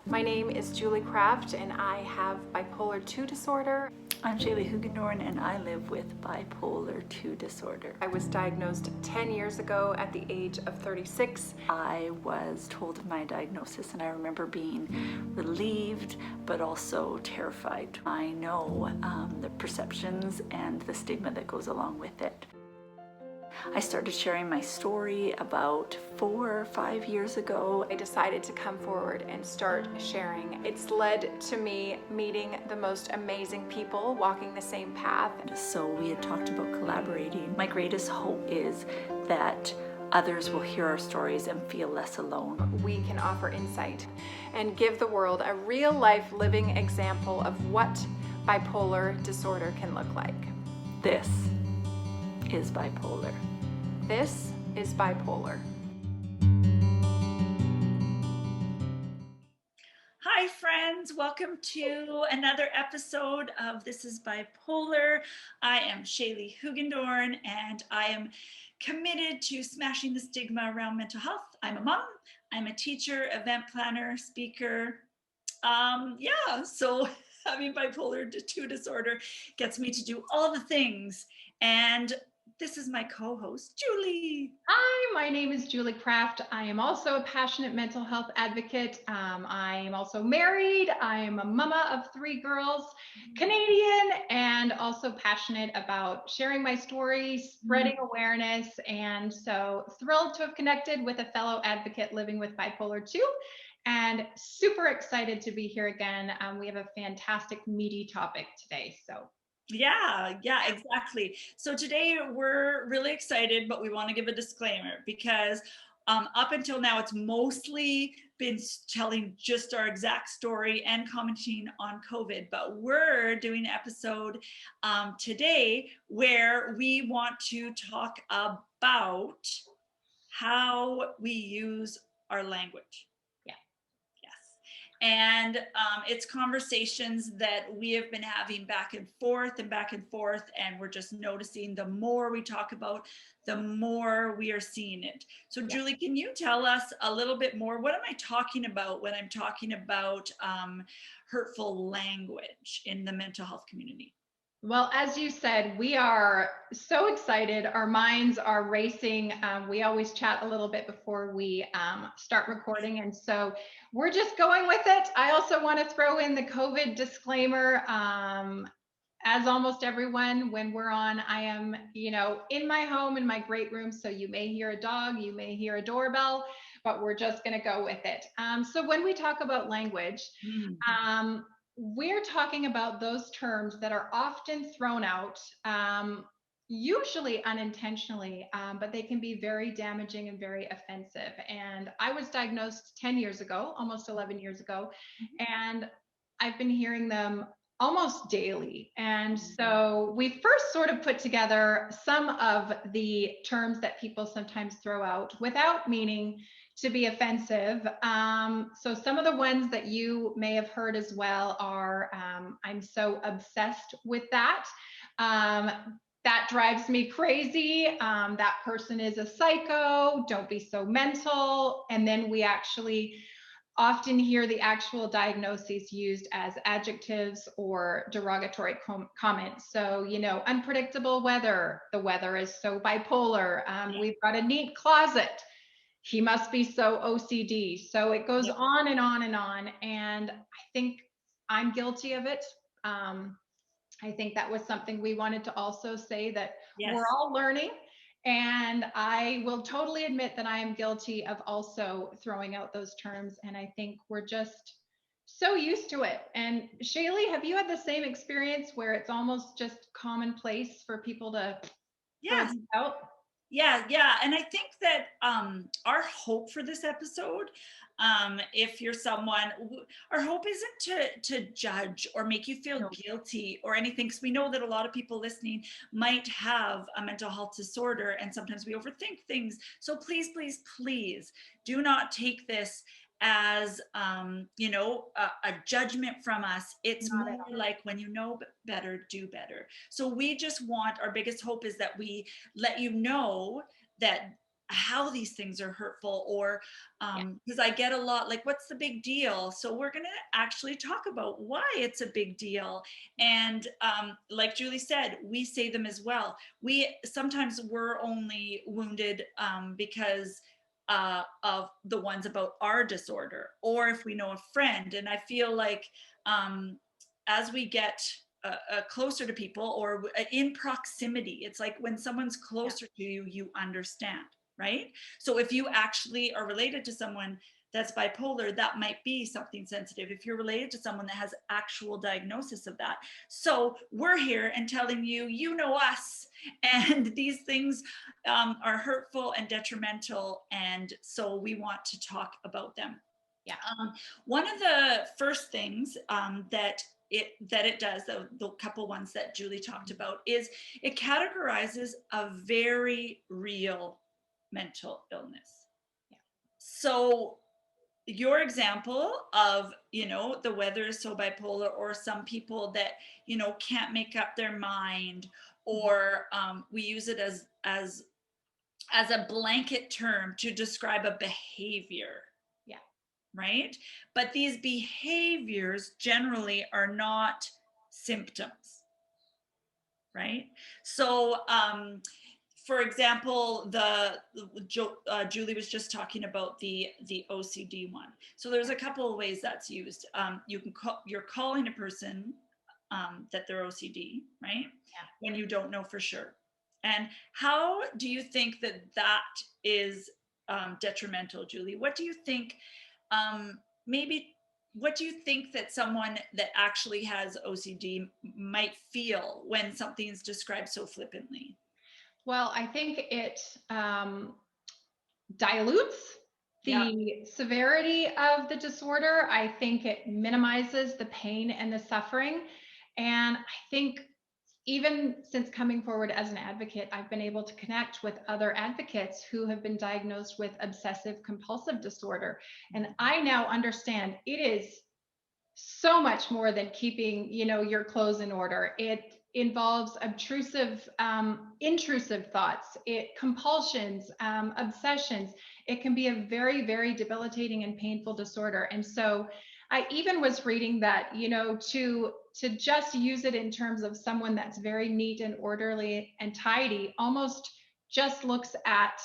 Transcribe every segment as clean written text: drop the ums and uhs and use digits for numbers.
My name is Julie Kraft and I have bipolar 2 disorder. I'm Shaley Hoogendoorn and I live with bipolar 2 disorder. I was diagnosed 10 years ago at the age of 36. I was told of my diagnosis and I remember being relieved but also terrified. I know the perceptions and the stigma that goes along with it. I started sharing my story about 4 or 5 years ago. I decided to come forward and start sharing. It's led to me meeting the most amazing people walking the same path. So we had talked about collaborating. My greatest hope is that others will hear our stories and feel less alone. We can offer insight and give the world a real life living example of what bipolar disorder can look like. This is bipolar. This is bipolar. Hi friends, welcome to another episode of This is Bipolar. I am Shaley Hoogendoorn and I am committed to smashing the stigma around mental health. I'm a mom, I'm a teacher, event planner, speaker. So having bipolar 2 disorder gets me to do all the things. And this is my co-host, Julie. Hi, my name is Julie Kraft. I am also a passionate mental health advocate. I am also married. I am a mama of 3 girls, Canadian, and also passionate about sharing my story, spreading awareness. And so thrilled to have connected with a fellow advocate living with bipolar 2. And super excited to be here again. We have a fantastic meaty topic today. So Yeah, exactly. So today we're really excited, but we want to give a disclaimer because up until now, it's mostly been telling just our exact story and commenting on COVID, but we're doing an episode today where we want to talk about how we use our language. And it's conversations that we have been having back and forth, and we're just noticing the more we talk about, the more we are seeing it. So Julie, can you tell us a little bit more? What am I talking about when I'm talking about hurtful language in the mental health community? well, as you said, we are so excited. Our minds are racing. We always chat a little bit before we start recording. And so we're just going with it. I also want to throw in the COVID disclaimer. As almost everyone, when we're on, I am, in my home, in my great room. So you may hear a dog, you may hear a doorbell, but we're just going to go with it. So when we talk about language, we're talking about those terms that are often thrown out, usually unintentionally, but they can be very damaging and very offensive. And I was diagnosed 10 years ago, almost 11 years ago, and I've been hearing them almost daily. And so we first sort of put together some of the terms that people sometimes throw out without meaning to be offensive. So some of the ones that you may have heard as well are, I'm so obsessed with that. That drives me crazy. That person is a psycho. Don't be so mental. And then we actually often hear the actual diagnoses used as adjectives or derogatory comments. So, unpredictable weather. The weather is so bipolar. We've got a neat closet. He must be so OCD. So it goes on and on and on. And I think I'm guilty of it. I think that was something we wanted to also say, that we're all learning. And I will totally admit that I am guilty of also throwing out those terms. And I think we're just so used to it. And Shaley, have you had the same experience where it's almost just commonplace for people to throw these out? Yeah. And I think that our hope for this episode, if you're someone, our hope isn't to judge or make you feel guilty or anything, because we know that a lot of people listening might have a mental health disorder and sometimes we overthink things. So please do not take this as a judgment from us. It's more like, when you know better, do better. So we just want, our biggest hope is that we let you know that how these things are hurtful, or because I get a lot like, what's the big deal? So we're going to actually talk about why it's a big deal. And like Julie said, we say them as well. Sometimes we're only wounded because of the ones about our disorder, or if we know a friend. And I feel like as we get closer to people, or in proximity, it's like when someone's closer to you, you understand, right? So if you actually are related to someone that's bipolar, that might be something sensitive. If you're related to someone that has actual diagnosis of that. So we're here and telling you, you know us, and these things are hurtful and detrimental, and so we want to talk about them. Yeah. One of the first things that it does, the couple ones that Julie talked about, is it categorizes a very real mental illness. Yeah. So your example of, the weather is so bipolar, or some people that, can't make up their mind, or we use it as a blanket term to describe a behavior. Yeah. Right? But these behaviors generally are not symptoms, right? So, for example, Julie was just talking about the OCD one. So there's a couple of ways that's used. You're calling a person that they're OCD, right? Yeah. When you don't know for sure. And how do you think that is detrimental, Julie? What do you think? What do you think that someone that actually has OCD might feel when something's described so flippantly? Well, I think it dilutes the severity of the disorder. I think it minimizes the pain and the suffering. And I think even since coming forward as an advocate, I've been able to connect with other advocates who have been diagnosed with obsessive compulsive disorder. And I now understand it is so much more than keeping, your clothes in order. It involves intrusive thoughts, compulsions, obsessions. It can be a very, very debilitating and painful disorder. And so I even was reading that, to just use it in terms of someone that's very neat and orderly and tidy almost just looks at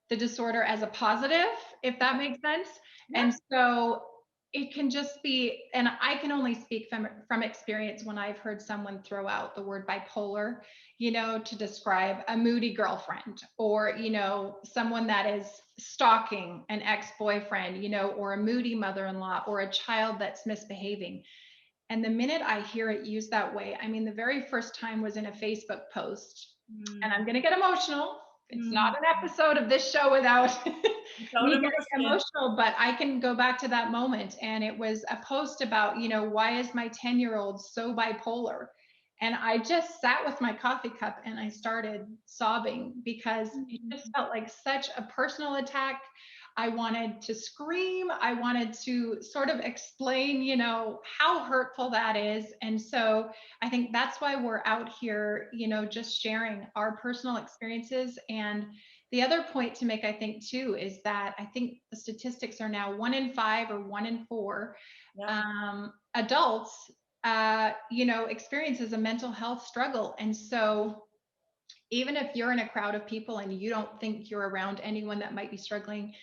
the disorder as a positive, if that makes sense. Yeah. And so it can just be, and I can only speak from experience when I've heard someone throw out the word bipolar, to describe a moody girlfriend, or, someone that is stalking an ex-boyfriend, or a moody mother-in-law, or a child that's misbehaving. And the minute I hear it used that way, I mean, the very first time was in a Facebook post, and I'm going to get emotional. It's not an episode of this show without me getting emotional, but I can go back to that moment. And it was a post about, why is my 10-year-old so bipolar? And I just sat with my coffee cup and I started sobbing because it just felt like such a personal attack. I wanted to scream. I wanted to sort of explain, how hurtful that is. And so I think that's why we're out here, just sharing our personal experiences. And the other point to make, I think, too, is that I think the statistics are now 1 in 5 or 1 in 4 adults, experiences a mental health struggle. And so even if you're in a crowd of people and you don't think you're around anyone that might be struggling,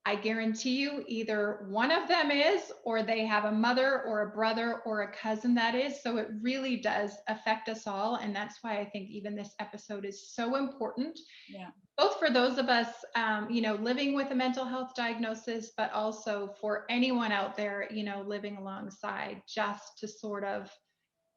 I guarantee you either one of them is, or they have a mother or a brother or a cousin that is. So it really does affect us all. And that's why I think even this episode is so important. Yeah. Both for those of us, living with a mental health diagnosis, but also for anyone out there, living alongside, just to sort of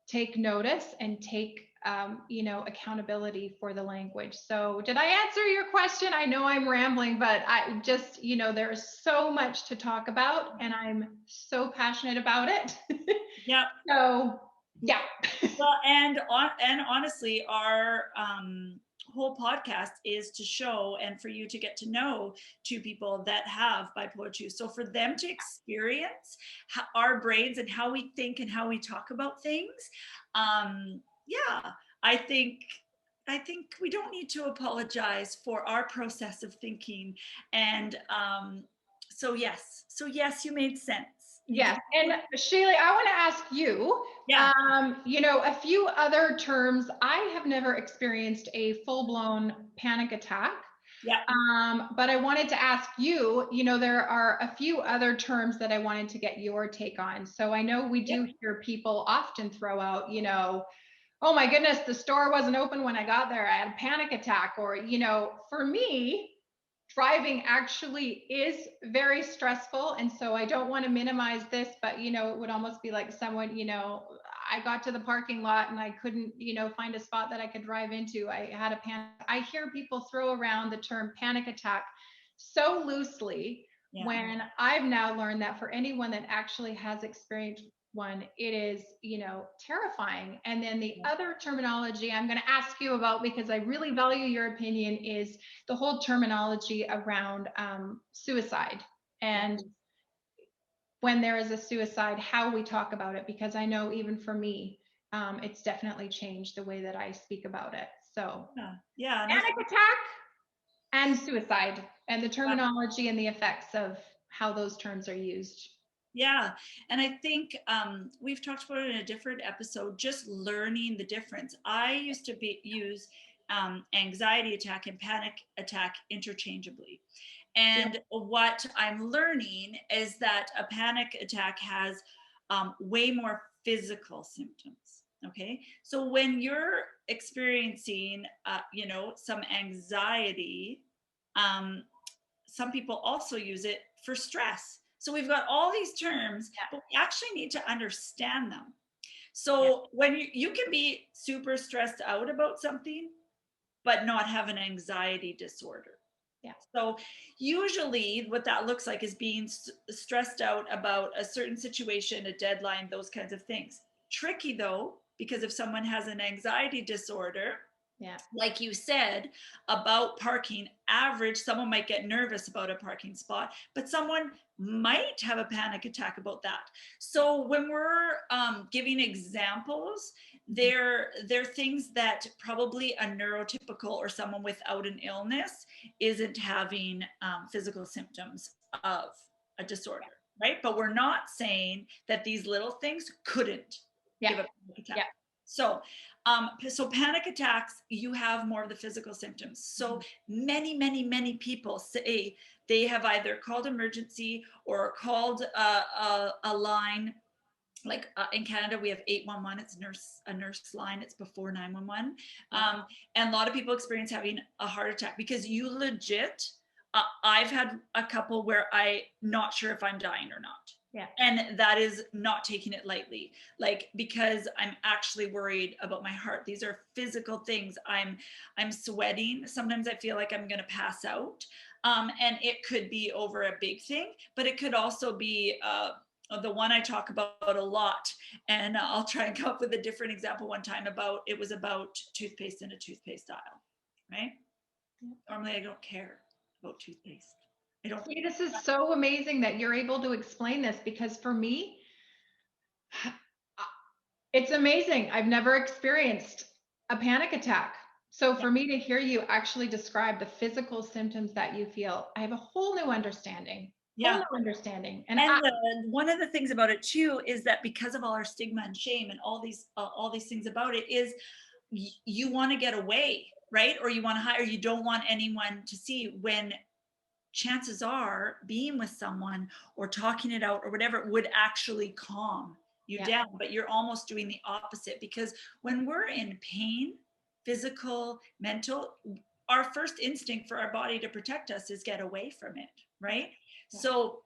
take notice and take, accountability for the language. So did I answer your question? I know I'm rambling, but I just, there's so much to talk about and I'm so passionate about it. Yeah. So yeah. Well, and honestly, our whole podcast is to show and for you to get to know two people that have bipolar 2. So for them to experience our brains and how we think and how we talk about things, I think I think we don't need to apologize for our process of thinking. And so yes, you made sense. You did. Yes. And Shaley, I want to ask you, Yeah. a few other terms. I have never experienced a full-blown panic attack. Yeah. But I wanted to ask you, there are a few other terms that I wanted to get your take on. So I know we do hear people often throw out, oh my goodness, the store wasn't open when I got there. I had a panic attack. Or, for me, driving actually is very stressful. And so I don't want to minimize this, but, it would almost be like someone, I got to the parking lot and I couldn't, find a spot that I could drive into. I had a panic. I hear people throw around the term panic attack so loosely, when I've now learned that for anyone that actually has experienced one, it is, terrifying. And then the other terminology I'm going to ask you about, because I really value your opinion, is the whole terminology around suicide, and when there is a suicide, how we talk about it, because I know even for me, it's definitely changed the way that I speak about it. So Yeah. panic attack and suicide, and the terminology and the effects of how those terms are used. Yeah. And I think we've talked about it in a different episode, just learning the difference. I used to use anxiety attack and panic attack interchangeably. And what I'm learning is that a panic attack has way more physical symptoms. Okay. So when you're experiencing, some anxiety, some people also use it for stress. So we've got all these terms, but we actually need to understand them. So when you can be super stressed out about something, but not have an anxiety disorder. Yeah. So usually what that looks like is being stressed out about a certain situation, a deadline, those kinds of things. Tricky though, because if someone has an anxiety disorder, like you said about parking, average, someone might get nervous about a parking spot, but someone might have a panic attack about that. So when we're giving examples, they're things that probably a neurotypical or someone without an illness isn't having physical symptoms of a disorder, right? But we're not saying that these little things couldn't give a panic attack. So panic attacks, you have more of the physical symptoms. So many people say they have either called emergency or called a line. Like in Canada, we have 811. It's a nurse line. It's before 911. And a lot of people experience having a heart attack because you legit. I've had a couple where I'm not sure if I'm dying or not. Yeah. And that is not taking it lightly, like, because I'm actually worried about my heart. These are physical things. I'm sweating. Sometimes I feel like I'm going to pass out. And it could be over a big thing, but it could also be the one I talk about a lot. And I'll try and come up with a different example one time it was about toothpaste in a toothpaste aisle, right? Normally I don't care about toothpaste. See, this is so amazing that you're able to explain this, because for me, it's amazing. I've never experienced a panic attack. So for me to hear you actually describe the physical symptoms that you feel, I have a whole new understanding. Whole new understanding. And one of the things about it too is that because of all our stigma and shame and all these things about it, is you want to get away, right? Or you want to hide, or you don't want anyone to see, when chances are being with someone or talking it out or whatever would actually calm you down. But you're almost doing the opposite, because when we're in pain, physical, mental, our first instinct for our body to protect us is get away from it, right? So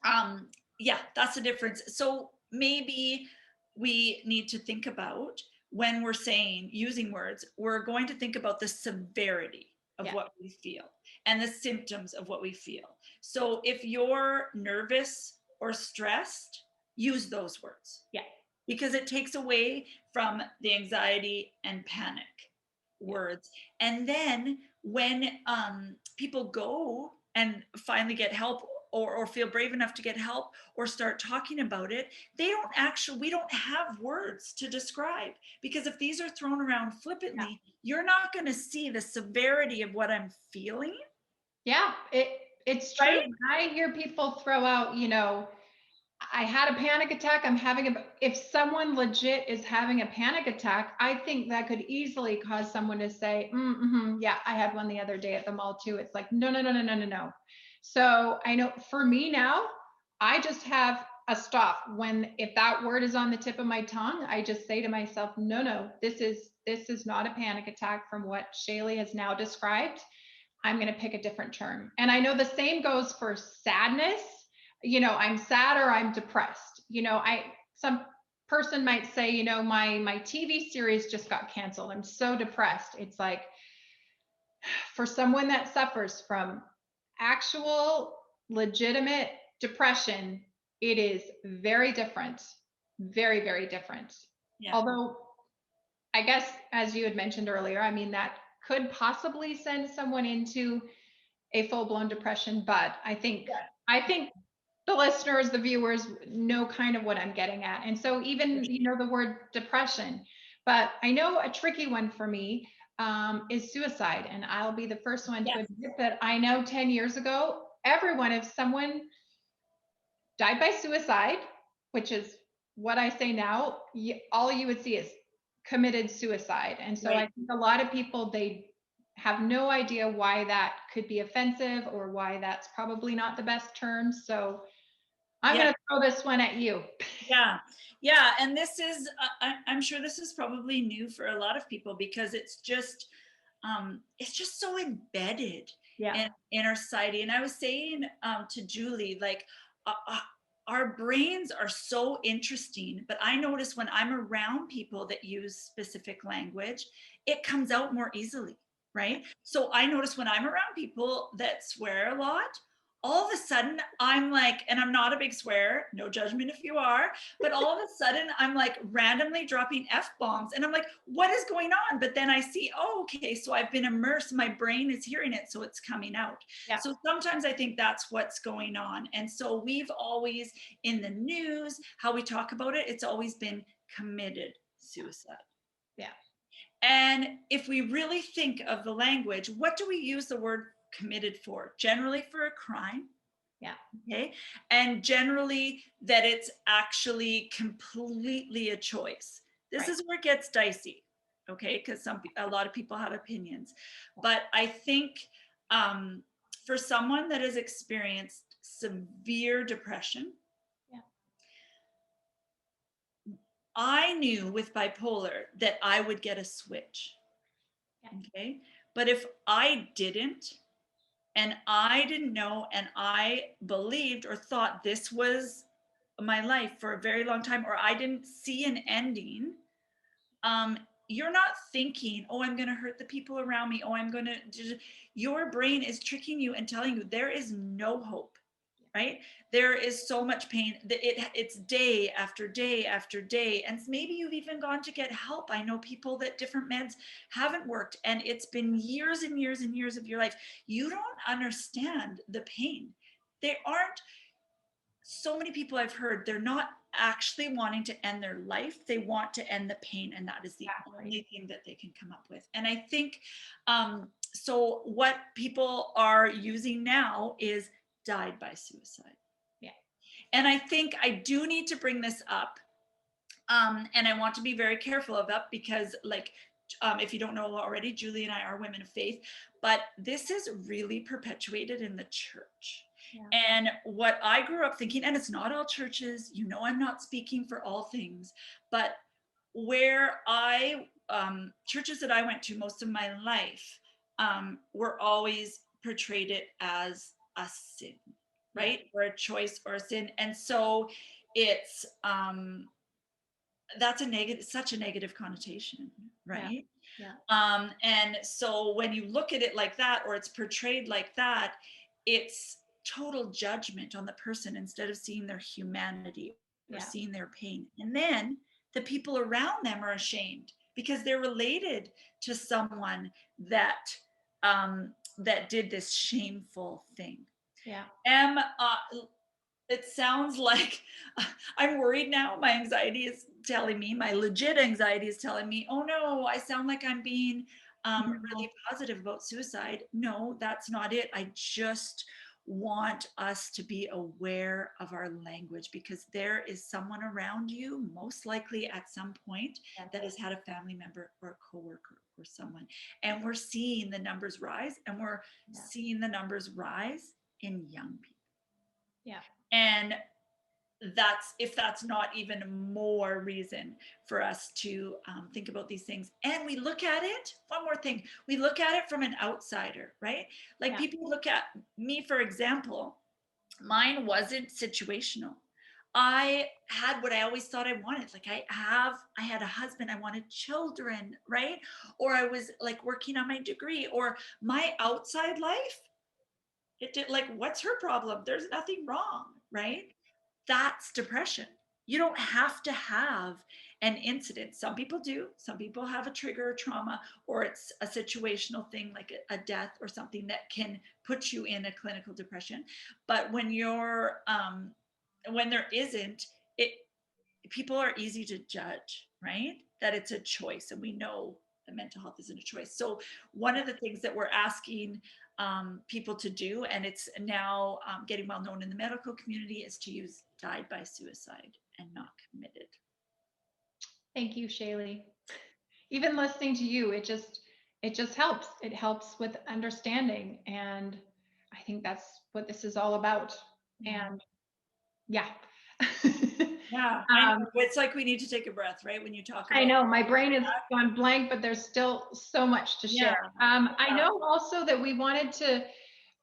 that's the difference. So maybe we need to think about, when we're using words, we're going to think about the severity of what we feel and the symptoms of what we feel. So if you're nervous or stressed, use those words. Because it takes away from the anxiety and panic words. And then when people go and finally get help, or feel brave enough to get help or start talking about it, we don't have words to describe, because if these are thrown around flippantly, you're not going to see the severity of what I'm feeling. Yeah, it's true. Right? I hear people throw out, I had a panic attack. If someone legit is having a panic attack, I think that could easily cause someone to say, yeah, I had one the other day at the mall too. It's like, no, no, no, no, no, no, no. So I know for me now, I just have a stop if that word is on the tip of my tongue, I just say to myself, no, this is not a panic attack from what Shaley has now described. I'm going to pick a different term. And I know the same goes for sadness. I'm sad or I'm depressed. Some person might say, my TV series just got canceled. I'm so depressed. It's like, for someone that suffers from actual legitimate depression, it is very different. Very, very different. Yeah. Although I guess, as you had mentioned earlier, I mean, that could possibly send someone into a full-blown depression, but I think the listeners, the viewers know kind of what I'm getting at. And so even, the word depression, but I know a tricky one for me is suicide. And I'll be the first one to admit that I know 10 years ago, if someone died by suicide, which is what I say now, all you would see is committed suicide. And so I think a lot of people, they have no idea why that could be offensive or why that's probably not the best term. So I'm going to throw this one at you. Yeah. And this is, I'm sure this is probably new for a lot of people, because it's just so embedded in our society. And I was saying to Julie, like, our brains are so interesting, but I notice when I'm around people that use specific language, it comes out more easily, right? So I notice when I'm around people that swear a lot, all of a sudden I'm like, and I'm not a big swearer, no judgment if you are, but all of a sudden I'm like randomly dropping F-bombs, and I'm like, what is going on? But then I see, oh, okay, so I've been immersed, my brain is hearing it, so it's coming out. So sometimes I think that's what's going on. And so we've always, in the news, how we talk about it, it's always been committed suicide. And if we really think of the language, what do we use the word committed for? Generally for a crime. Okay. And generally that it's actually completely a choice. This is where it gets dicey. Okay. Because a lot of people have opinions. But I think for someone that has experienced severe depression, I knew with bipolar that I would get a switch. Okay. But if I didn't, and I didn't know, and I believed or thought this was my life for a very long time, or I didn't see an ending, you're not thinking, oh, I'm going to hurt the people around me. Oh, your brain is tricking you and telling you there is no hope. Right? There is so much pain that it's day after day after day. And maybe you've even gone to get help. I know people that different meds haven't worked, and it's been years and years and years of your life. You don't understand the pain. They aren't, so many people I've heard, they're not actually wanting to end their life. They want to end the pain. And that is the only thing that they can come up with. And I think, so what people are using now is died by suicide. And I think I do need to bring this up. And I want to be very careful of that, because if you don't know already, Julie and I are women of faith, but this is really perpetuated in the church. And what I grew up thinking, and it's not all churches, I'm not speaking for all things, but where churches that I went to most of my life were always portrayed it as a sin, right? Or a choice or a sin. And so it's, that's such a negative connotation, right? And so when you look at it like that, or it's portrayed like that, it's total judgment on the person instead of seeing their humanity or seeing their pain. And then the people around them are ashamed because they're related to someone that did this shameful thing. Yeah. It sounds like I'm worried now. My anxiety is telling me, my legit anxiety is telling me, oh no, I sound like I'm being really positive about suicide. No, that's not it. I just want us to be aware of our language, because there is someone around you, most likely at some point, that has had a family member or a coworker or someone. And we're seeing the numbers rise, and we're seeing the numbers rise in young people. Yeah. And that's not even more reason for us to think about these things. And we look at it, one more thing, we look at it from an outsider, right? Like people look at me, for example, mine wasn't situational. I had what I always thought I wanted. Like I had a husband, I wanted children, right? Or I was like working on my degree, or my outside life, it did, like, what's her problem? There's nothing wrong, right? That's depression. You don't have to have an incident. Some people do. Some people have a trigger or trauma, or it's a situational thing like a death or something that can put you in a clinical depression. But when there isn't, it people are easy to judge, right? That it's a choice, and we know that mental health isn't a choice. So one of the things that we're asking people to do, and it's now getting well known in the medical community, is to use died by suicide and not committed. Thank you, Shaley. Even listening to you, it just helps. It helps with understanding. And I think that's what this is all about. And yeah. Yeah, I know. It's like we need to take a breath, right? When you talk about I know my brain is gone blank, but there's still so much to share. I know also that we wanted to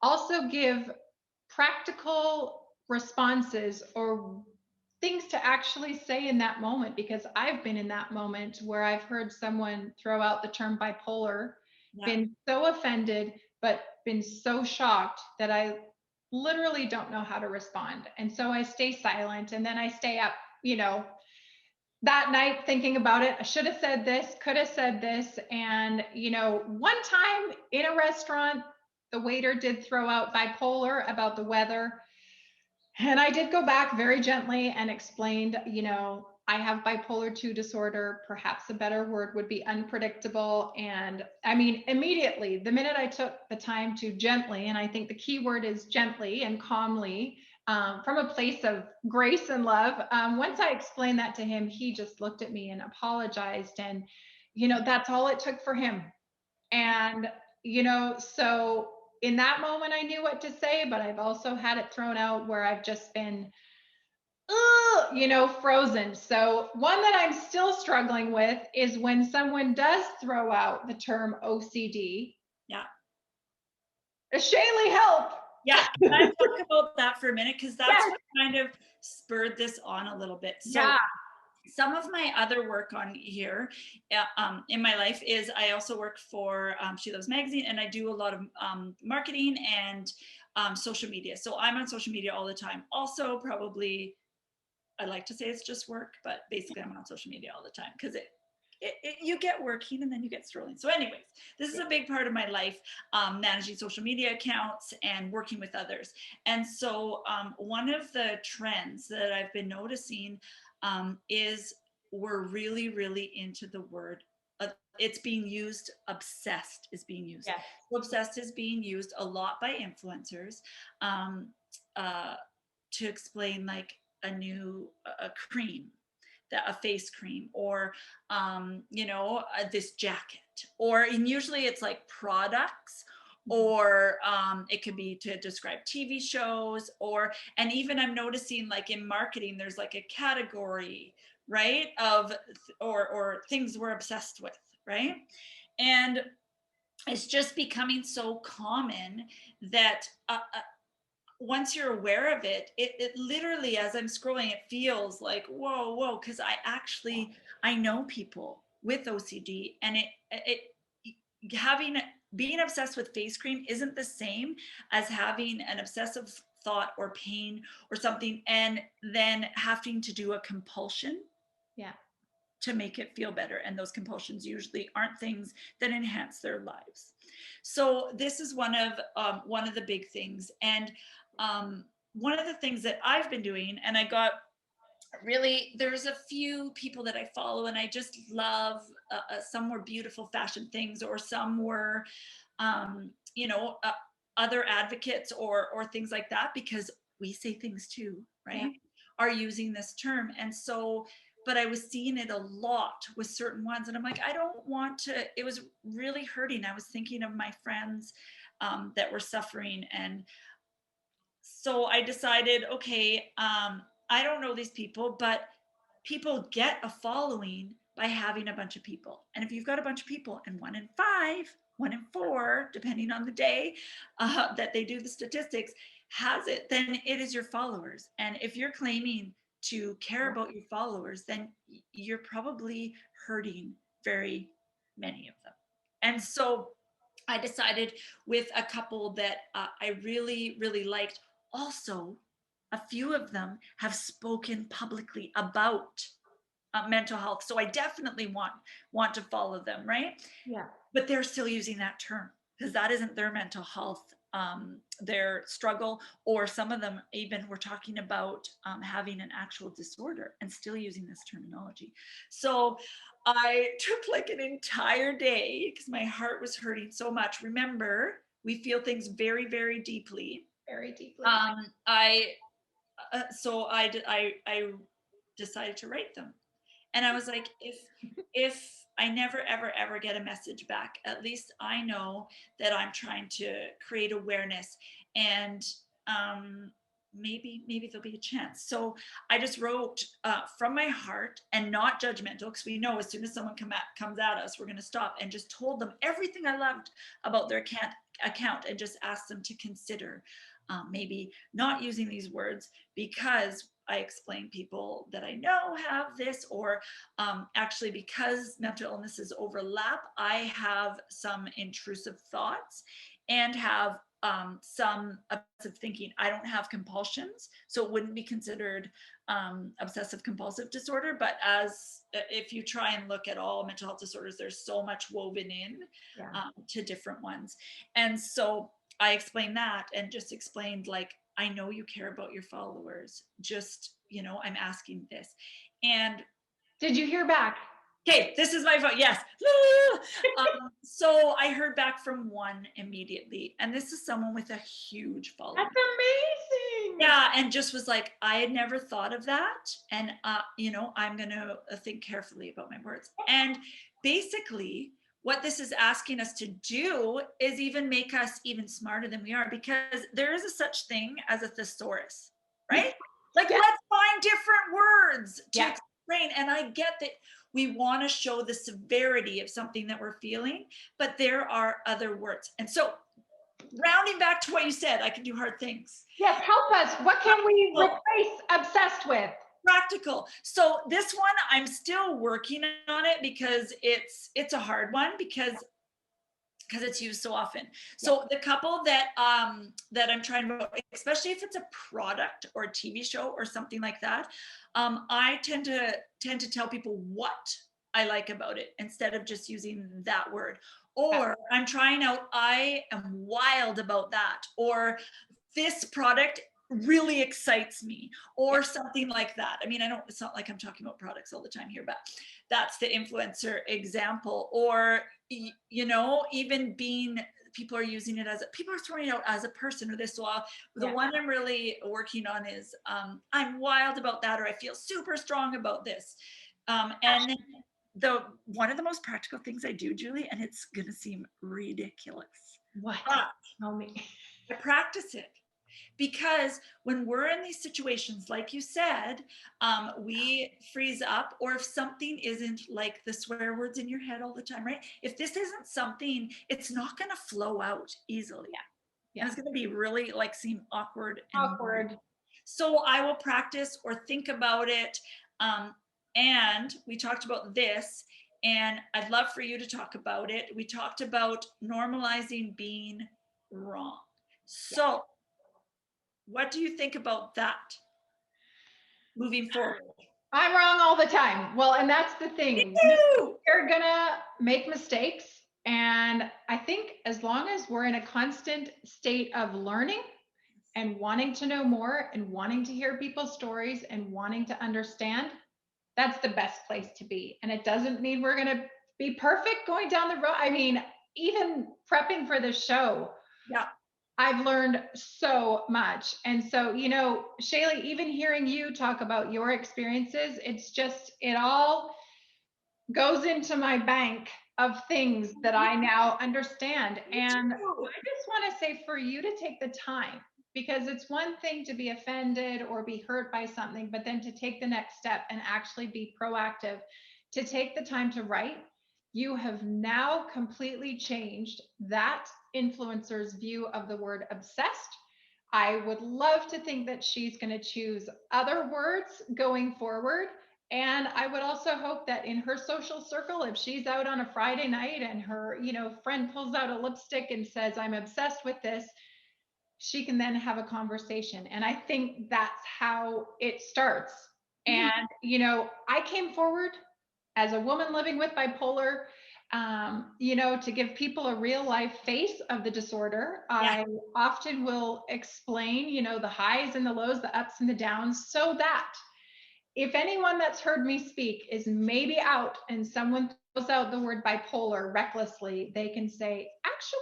also give practical responses or things to actually say in that moment, because I've been in that moment where I've heard someone throw out the term bipolar, been so offended, but been so shocked that I literally don't know how to respond. And so I stay silent, and then I stay up, that night thinking about it. I should have said this, could have said this. And, one time in a restaurant, the waiter did throw out bipolar about the weather. And I did go back very gently and explained, I have bipolar 2 disorder. Perhaps a better word would be unpredictable. And I mean, immediately, the minute I took the time to gently, and I think the key word is gently and calmly, from a place of grace and love. Once I explained that to him, he just looked at me and apologized. And, that's all it took for him. And, so in that moment, I knew what to say, but I've also had it thrown out where I've just been, frozen. So one that I'm still struggling with is when someone does throw out the term OCD. Yeah. Shaley, help. Yeah, can I talk about that for a minute? Because that's what kind of spurred this on a little bit. So some of my other work on here in my life is I also work for She Loves Magazine, and I do a lot of marketing and social media. So I'm on social media all the time. Also, probably, I like to say it's just work, but basically I'm on social media all the time because you get working and then you get scrolling. So anyways, this is a big part of my life, managing social media accounts and working with others. And so one of the trends that I've been noticing is we're really, really into the word. It's being used, obsessed is being used. Yes. So obsessed is being used a lot by influencers to explain like a cream, a face cream, or this jacket, and usually it's like products, or it could be to describe TV shows, and even I'm noticing like in marketing there's like a category, right, of or things we're obsessed with, right? And it's just becoming so common that once you're aware of it, it literally, as I'm scrolling, it feels like, whoa, because I know people with OCD, and being obsessed with face cream isn't the same as having an obsessive thought or pain or something, and then having to do a compulsion to make it feel better. And those compulsions usually aren't things that enhance their lives. So this is one of the big things. And one of the things that I've been doing, and there's a few people that I follow and I just love, some were beautiful fashion things, or some were, you know, other advocates or things like that, because we say things too, right? Yeah. Are using this term. And so, but I was seeing it a lot with certain ones, and I'm like, I don't want to, it was really hurting. I was thinking of my friends that were suffering. And so I decided, okay, I don't know these people, but people get a following by having a bunch of people. And if you've got a bunch of people, and 1 in 5, 1 in 4, depending on the day that they do the statistics, has it, then it is your followers. And if you're claiming to care about your followers, then you're probably hurting very many of them. And so I decided with a couple that I really, really liked. Also, a few of them have spoken publicly about mental health. So I definitely want to follow them, right? Yeah. But they're still using that term because that isn't their mental health, their struggle, or some of them even were talking about having an actual disorder and still using this terminology. So I took like an entire day because my heart was hurting so much. Remember, we feel things very, very deeply. Very deeply. So I decided to write them. And I was like, if I never, ever, ever get a message back, at least I know that I'm trying to create awareness, and maybe there'll be a chance. So I just wrote from my heart, and not judgmental, because we know as soon as someone comes at us, we're going to stop, and just told them everything I loved about their account, and just asked them to consider maybe not using these words, because I explain people that I know have this, or actually because mental illnesses overlap, I have some intrusive thoughts and have some obsessive thinking. I don't have compulsions, so it wouldn't be considered obsessive compulsive disorder. But if you try and look at all mental health disorders, there's so much woven in to different ones. And so I explained that, and just explained, like, I know you care about your followers. Just, I'm asking this. And did you hear back? Okay, this is my phone. Yes. So I heard back from one immediately, and this is someone with a huge following. That's amazing. Yeah, and just was like, I had never thought of that, and I'm gonna think carefully about my words. And basically, what this is asking us to do is even make us even smarter than we are, because there is a such thing as a thesaurus, right? Like, let's find different words to explain. And I get that we want to show the severity of something that we're feeling, but there are other words. And so, rounding back to what you said, I can do hard things. Yes, help us. What can we replace obsessed with? Practical. So this one, I'm still working on it, because it's a hard one, because it's used so often. So the couple that I'm trying to, especially if it's a product or a TV show or something like that, I tend to tell people what I like about it, instead of just using that word. Or I'm trying out, I am wild about that, or this product really excites me, or something like that. I mean, it's not like I'm talking about products all the time here, but that's the influencer example. Or, even being, people are using it people are throwing it out as a person, or this. So the one I'm really working on is, I'm wild about that, or I feel super strong about this. And then one of the most practical things I do, Julie, and it's going to seem ridiculous. What? Tell me. I practice it. Because when we're in these situations, like you said, we freeze up, or if something isn't, like the swear words in your head all the time, right? If this isn't something, it's not going to flow out easily. And it's going to be really, like, seem awkward. So I will practice or think about it. And we talked about this, and I'd love for you to talk about it. We talked about normalizing being wrong. So what do you think about that moving forward? I'm wrong all the time. Well, and that's the thing. You're gonna make mistakes. And I think as long as we're in a constant state of learning, and wanting to know more and wanting to hear people's stories and wanting to understand, that's the best place to be. And it doesn't mean we're going to be perfect going down the road. I mean, even prepping for the show, Yeah. I've learned so much. And so, Shaley, even hearing you talk about your experiences, it's just, it all goes into my bank of things that I now understand. And I just want to say for you to take the time, because it's one thing to be offended or be hurt by something, but then to take the next step and actually be proactive, to take the time to write. You have now completely changed that influencer's view of the word obsessed. I would love to think that she's going to choose other words going forward. And I would also hope that in her social circle, if she's out on a Friday night and her, friend pulls out a lipstick and says, I'm obsessed with this, she can then have a conversation. And I think that's how it starts. And, I came forward as a woman living with bipolar, to give people a real life face of the disorder. Yeah. I often will explain, the highs and the lows, the ups and the downs, so that if anyone that's heard me speak is maybe out and someone throws out the word bipolar recklessly, they can say, actually,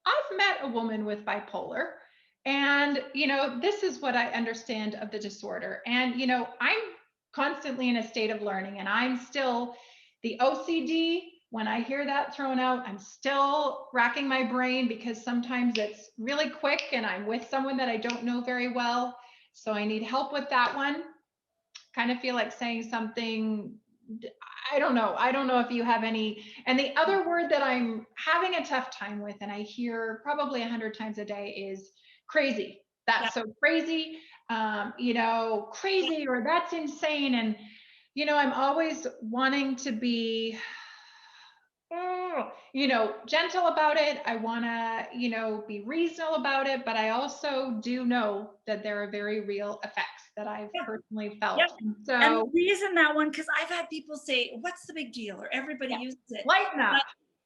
I've met a woman with bipolar. And, this is what I understand of the disorder. And, I'm constantly in a state of learning, and I'm still the OCD. When I hear that thrown out, I'm still racking my brain because sometimes it's really quick and I'm with someone that I don't know very well. So I need help with that one. Kind of feel like saying something. I don't know. I don't know if you have any. And the other word that I'm having a tough time with, and I hear probably 100 times a day, is crazy. That's so crazy, crazy, or that's insane. And, I'm always wanting to be, gentle about it. I want to, be reasonable about it, but I also do know that there are very real effects that I've personally felt. Yep. And so, and the reason that one, because I've had people say, what's the big deal? Or everybody uses it. lighten up. But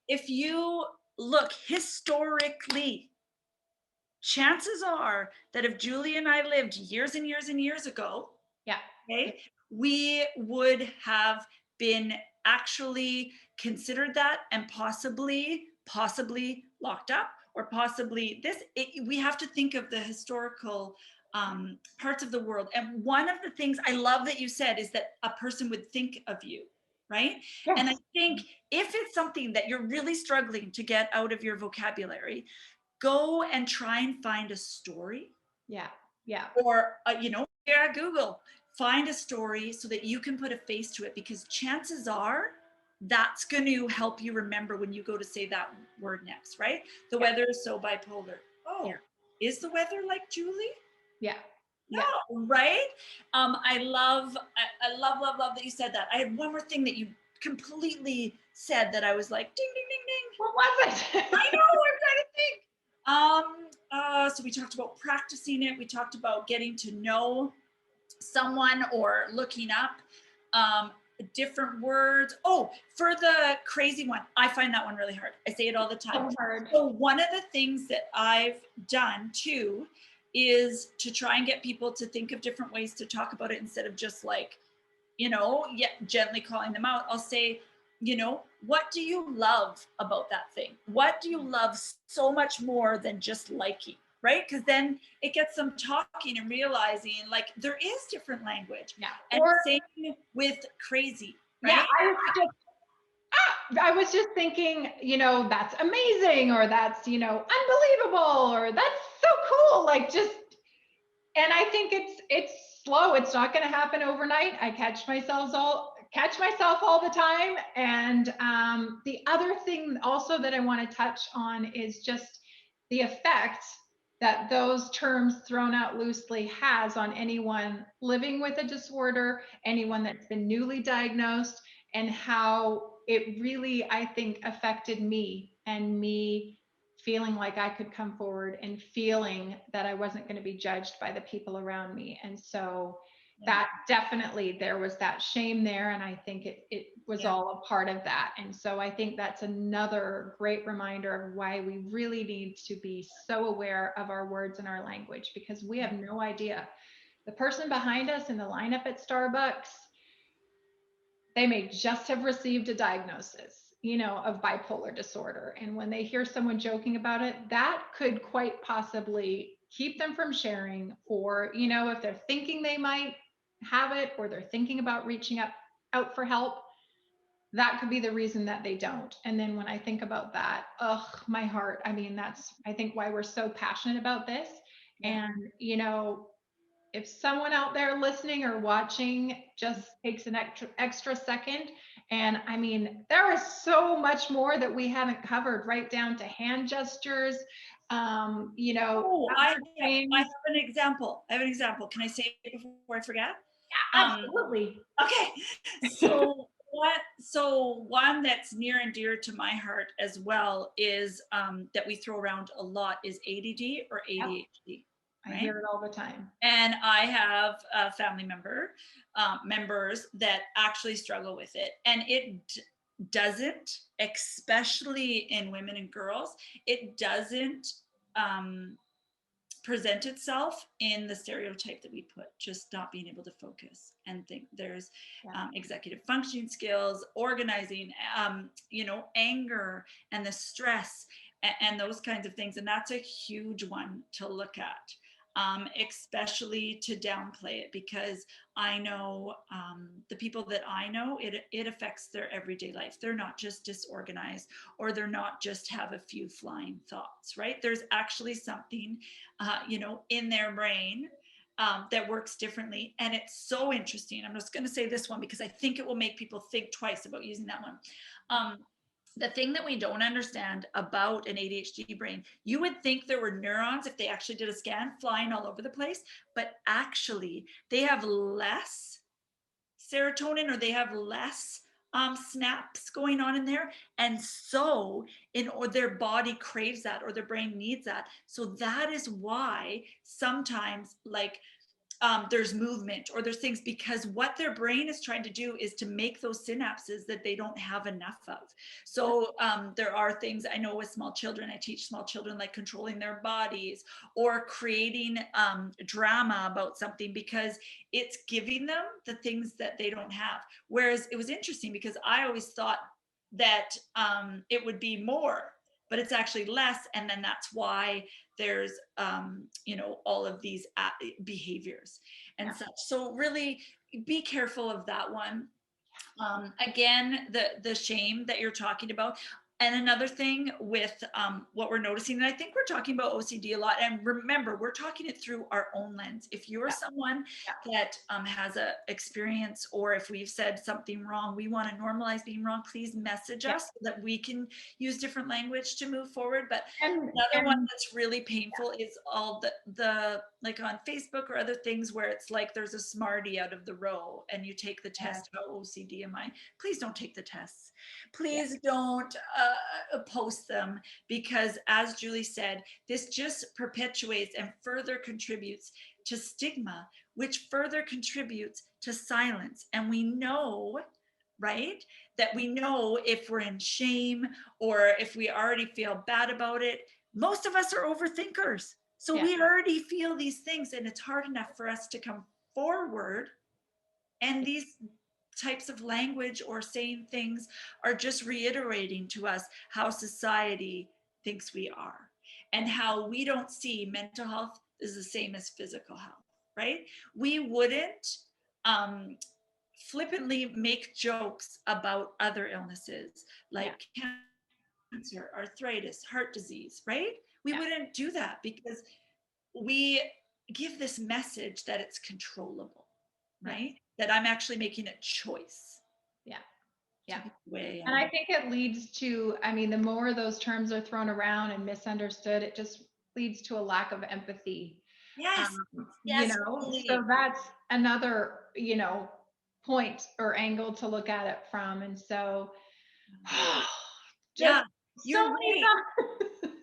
if you look historically, chances are that if Julie and I lived years and years and years ago, okay, we would have been actually considered that and possibly locked up, or possibly we have to think of the historical parts of the world. And one of the things I love that you said is that a person would think of you, right? Yes. And I think if it's something that you're really struggling to get out of your vocabulary, go and try and find a story. Yeah. Or, Google, find a story so that you can put a face to it, because chances are that's going to help you remember when you go to say that word next, right? The weather is so bipolar. Oh, is the weather like Julie? Yeah. No, right? I love that you said that. I had one more thing that you completely said that I was like, ding, ding, ding, ding. What was it? I know, I'm trying to think. So we talked about practicing it. We talked about getting to know someone or looking up different words. Oh, for the crazy one, I find that one really hard. I say it all the time. So one of the things that I've done too is to try and get people to think of different ways to talk about it, instead of just like, gently calling them out. I'll say, what do you love about that thing? What do you love so much more than just liking, right? Because then it gets them talking and realizing like there is different language. Yeah. And same with crazy, right? Yeah, I was just thinking, that's amazing, or that's, unbelievable, or that's so cool. Like and I think it's slow. It's not going to happen overnight. I catch myself all the time. And the other thing also that I want to touch on is just the effect that those terms thrown out loosely has on anyone living with a disorder, anyone that's been newly diagnosed, and how it really, I think, affected me, and me feeling like I could come forward and feeling that I wasn't going to be judged by the people around me. And so, that definitely, there was that shame there. And I think it was all a part of that. And so I think that's another great reminder of why we really need to be so aware of our words and our language, because we have no idea. The person behind us in the lineup at Starbucks, they may just have received a diagnosis, of bipolar disorder. And when they hear someone joking about it, that could quite possibly keep them from sharing, or, if they're thinking they might have it, or they're thinking about reaching out for help, that could be the reason that they don't. And then when I think about that, my heart, that's, I think, why we're so passionate about this. And, if someone out there listening or watching just takes an extra second, and there is so much more that we haven't covered, right down to hand gestures. I have an example. Can I say it before I forget? Yeah, absolutely. Okay. So one that's near and dear to my heart as well is that we throw around a lot is ADD or ADHD. I hear it all the time. And I have a family members that actually struggle with it. And it doesn't, especially in women and girls, it doesn't present itself in the stereotype that we put, just not being able to focus and think. There's executive functioning skills, organizing, anger and the stress and those kinds of things. And that's a huge one to look at. Especially to downplay it, because I know the people that I know, it affects their everyday life. They're not just disorganized, or they're not just have a few flying thoughts, right? There's actually something, in their brain that works differently. And it's so interesting. I'm just going to say this one because I think it will make people think twice about using that one. The thing that we don't understand about an ADHD brain, you would think there were neurons, if they actually did a scan, flying all over the place, but actually they have less serotonin, or they have less snaps going on in there. And so or their body craves that, or their brain needs that. So that is why sometimes, like, there's movement, or there's things, because what their brain is trying to do is to make those synapses that they don't have enough of. So there are things I know with small children. I teach small children, like controlling their bodies, or creating drama about something, because it's giving them the things that they don't have. Whereas it was interesting, because I always thought that it would be more, but it's actually less. And then that's why there's, all of these behaviors and such. So really be careful of that one. Again, the shame that you're talking about. And another thing with what we're noticing, and I think we're talking about OCD a lot, and remember, we're talking it through our own lens. If you're someone that has a experience, or if we've said something wrong, we want to normalize being wrong, please message us so that we can use different language to move forward. But another one that's really painful is all the like on Facebook or other things, where it's like there's a smarty out of the row and you take the test. How OCD am I? Please don't take the tests. Please don't post them, because as Julie said, this just perpetuates and further contributes to stigma, which further contributes to silence. And we know, right, that we know if we're in shame, or if we already feel bad about it, most of us are overthinkers. So we already feel these things, and it's hard enough for us to come forward. And these types of language or saying things are just reiterating to us how society thinks we are, and how we don't see mental health is the same as physical health, right? We wouldn't flippantly make jokes about other illnesses like cancer, arthritis, heart disease, right? We wouldn't do that, because we give this message that it's controllable, right? That I'm actually making a choice. And I think it leads to, the more those terms are thrown around and misunderstood, it just leads to a lack of empathy. So that's another, point or angle to look at it from. And so, you're right.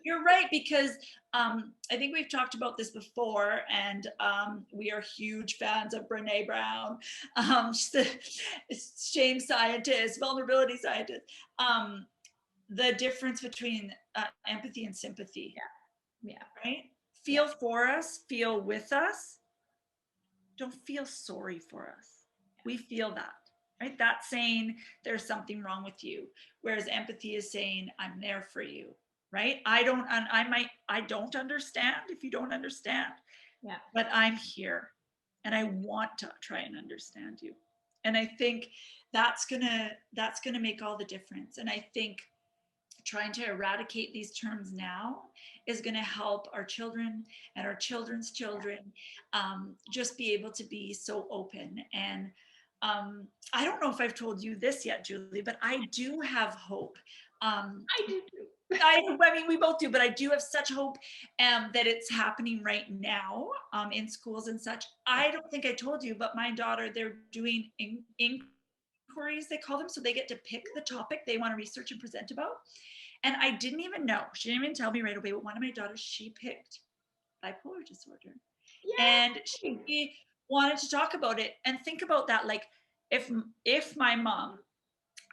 You're right, because I think we've talked about this before, and we are huge fans of Brene Brown, shame scientist, vulnerability scientist. The difference between empathy and sympathy. Yeah. Right? Feel for us, feel with us. Don't feel sorry for us. We feel that, right? That's saying there's something wrong with you. Whereas empathy is saying, I'm there for you, right? I don't understand if you don't understand, but I'm here and I want to try and understand you. And I think that's gonna make all the difference. And I think trying to eradicate these terms now is going to help our children and our children's children just be able to be so open. And I don't know if I've told you this yet, Julie, but I do have hope. I do too. I mean, we both do, but I do have such hope that it's happening right now in schools and such. I don't think I told you, but my daughter, they're doing inquiries, they call them, so they get to pick the topic they want to research and present about. And I didn't even know. She didn't even tell me right away, but one of my daughters, she picked bipolar disorder. Yay! And she wanted to talk about it and think about that. Like if my mom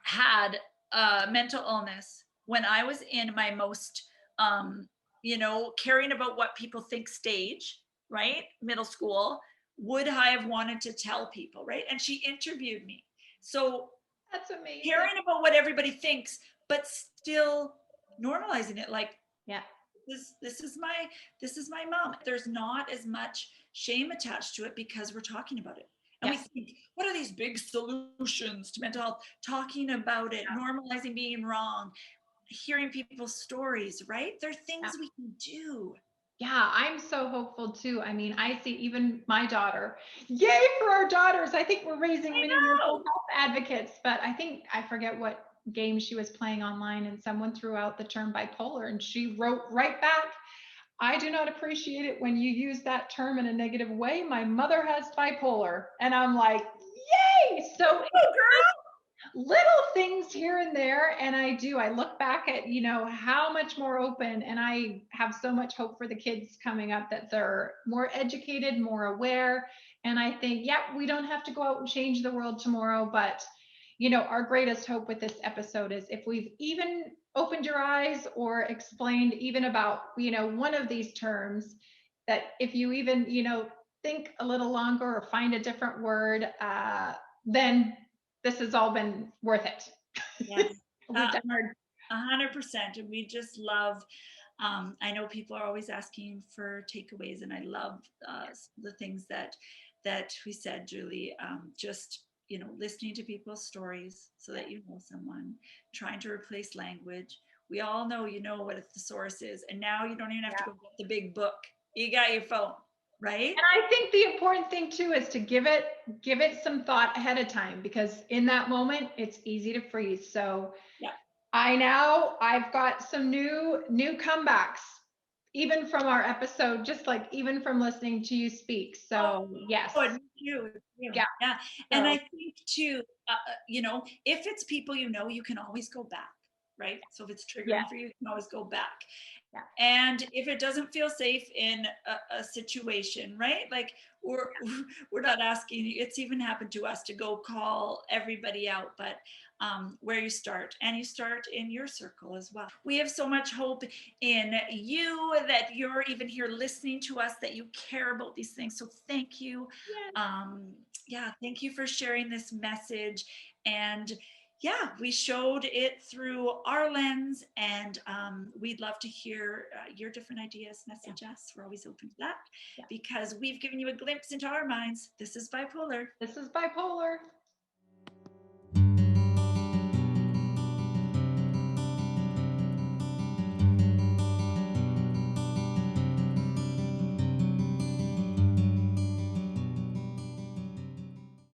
had mental illness when I was in my most, caring about what people think stage, right? Middle school, would I have wanted to tell people, right? And she interviewed me. So that's amazing. Caring about what everybody thinks, but still normalizing it, like, this is my mom. There's not as much shame attached to it because we're talking about it. And we think, what are these big solutions to mental health? Talking about it, normalizing being wrong, hearing people's stories, right? There are things we can do. Yeah, I'm so hopeful too. I mean, I see even my daughter. Yay for our daughters. I think we're raising many mental health advocates, but I forget what game she was playing online, and someone threw out the term bipolar and she wrote right back, I do not appreciate it when you use that term in a negative way. My mother has bipolar. And I'm like, yay! So little things here and there. And I look back at, how much more open, and I have so much hope for the kids coming up that they're more educated, more aware. And I think, we don't have to go out and change the world tomorrow, but our greatest hope with this episode is if we've even opened your eyes or explained even about, one of these terms, that if you even, think a little longer or find a different word, then this has all been worth it. Yes. 100%. And we just love, I know people are always asking for takeaways, and I love the things that we said, Julie, just, listening to people's stories so that you know someone, trying to replace language. We all know, what the source is, and now you don't even have to go get the big book. You got your phone. Right. And I think the important thing too is to give it some thought ahead of time, because in that moment it's easy to freeze. So I've got some new comebacks, even from our episode, just like even from listening to you speak. So yes. Oh, you. Yeah. And I think too, if it's people you can always go back, right? So if it's triggering for you, you can always go back. Yeah. And if it doesn't feel safe in a situation, right? Like we're not asking, it's even happened to us to go call everybody out, but where you start, and you start in your circle as well. We have so much hope in you, that you're even here listening to us, that you care about these things. So thank you. Yes. Thank you for sharing this message. And we showed it through our lens, and we'd love to hear your different ideas. Message us. We're always open to that because we've given you a glimpse into our minds. This is bipolar. This is bipolar.